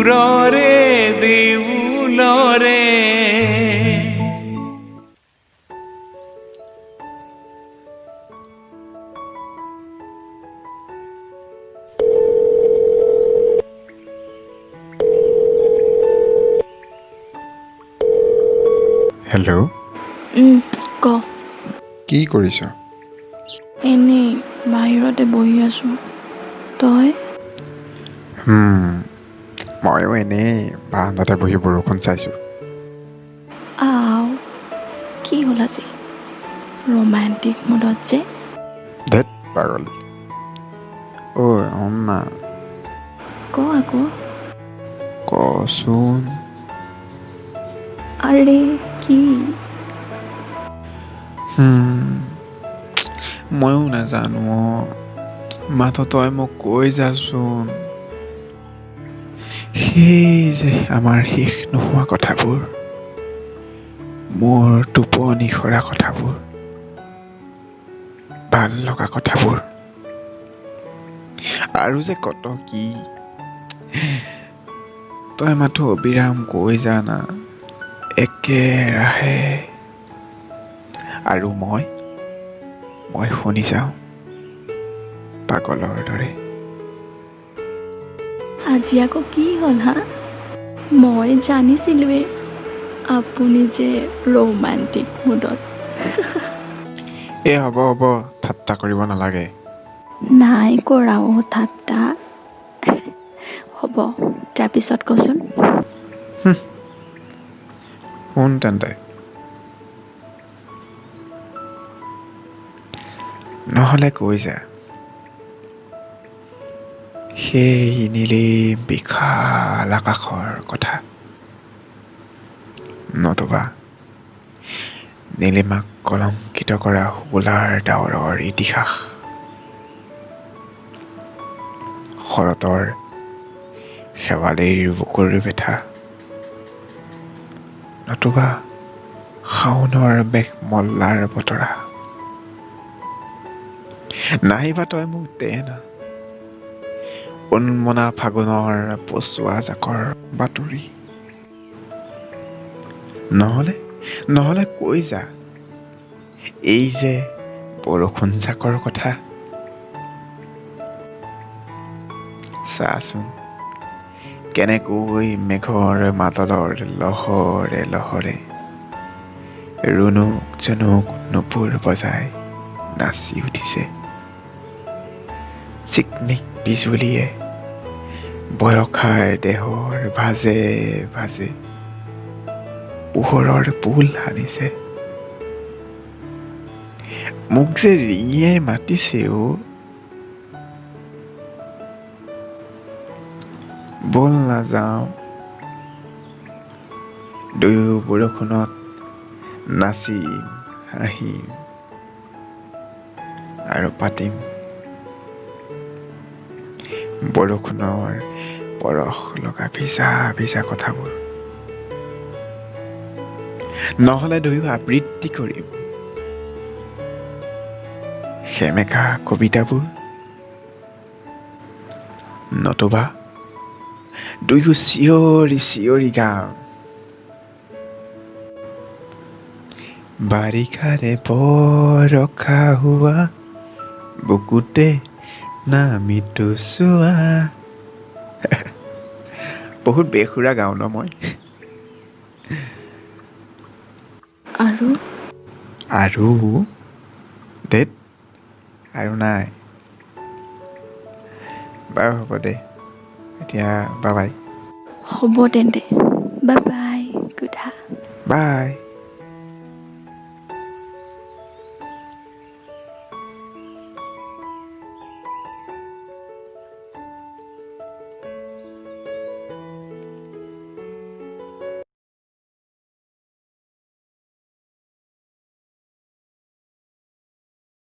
সুৰৰে দেউলৰে hello' ক কি কৰিছ? এনেই বাহিৰতে বহি আছো তই ময়ো এনেই বাৰান্দাতে বহি বৰষুণ চাইছোঁ। আও কি হ'ল আজি ৰোমান্টিক মুডত যে ধেৎ পাগল। না ক আকৌ কচোন। আৰে কি ময়ো নাজানো মাথো তই মোক কৈ যাচোন। সেই যে আমাৰ শেষ নোহোৱা কথাবোৰ, মোৰ টোপনি সৰা কথাবোৰ, ভাল লগা কথাবোৰ, আৰু যে কত কি তই মাথো অবিৰাম কৈ জানা একেৰাহে, আৰু মই শুনি যাওঁ পাগলৰ দৰে। আজি আকৌ কি হ'ল হা মই জানিছিলোৱে আপুনি যে ৰোমান্টিক মুডত হ'ব ঠাট্টা কৰিব নালাগে। নাই কৰা ঠাট্টা হ'ব তাৰপিছত কচোন। শুন তেন্তে, নহলে কৈ যা সেই নীলিম বিশাল আকাশৰ কথা, নতুবা নীলিমাক কলংকিত কৰা শুকুলাৰ ডাৱৰৰ ইতিহাস, শৰতৰ শেৱালিৰ বুকুৰ বেথা, নতুবা শাওনৰ মেঘ মল্লাৰ বতৰা, নাইবা তই মোক দে না উন্মনা ফাগুনৰ পচোৱা জাকৰ বাতৰি, নহলে কৈ যা এই যে বৰষুণ জাকৰ কথা। চাচোন কেনেকৈ মেঘৰ মাতলৰ লহৰে লহৰে ৰুণুক জুনুক নুপুৰ বজাই নাচি উঠিছে। চিকমিক বিজুলীয়ে বৰষাৰ দেহৰ ভাজে ভাজে পোহৰৰ পুল সানিছে। মোক যে ৰিঙিয়াই মাতিছে বল নাযাওঁ দুয়ো বৰষুণত নাচিম হাঁহিম আৰু পাতিম বৰষুণৰ পৰশ লগা ভিজা ভিজা কথাবোৰ, নহলে দুয়ো আবৃত্তি কৰিম সেমেকা কবিতাবোৰ, নতুবা দুয়ো চিঞৰি চিঞৰি গাম বাৰিষাৰে বৰষা হোৱা বুকুতে নামিতো চোৱা। বহুত বেসুৰা গাওঁ ন মই। আৰু ধেৎ আৰু নাই। বাৰু হ'ব দে এতিয়া, বাই বাই। হ'ব তেন্তে বাই বাই, গুড বাই।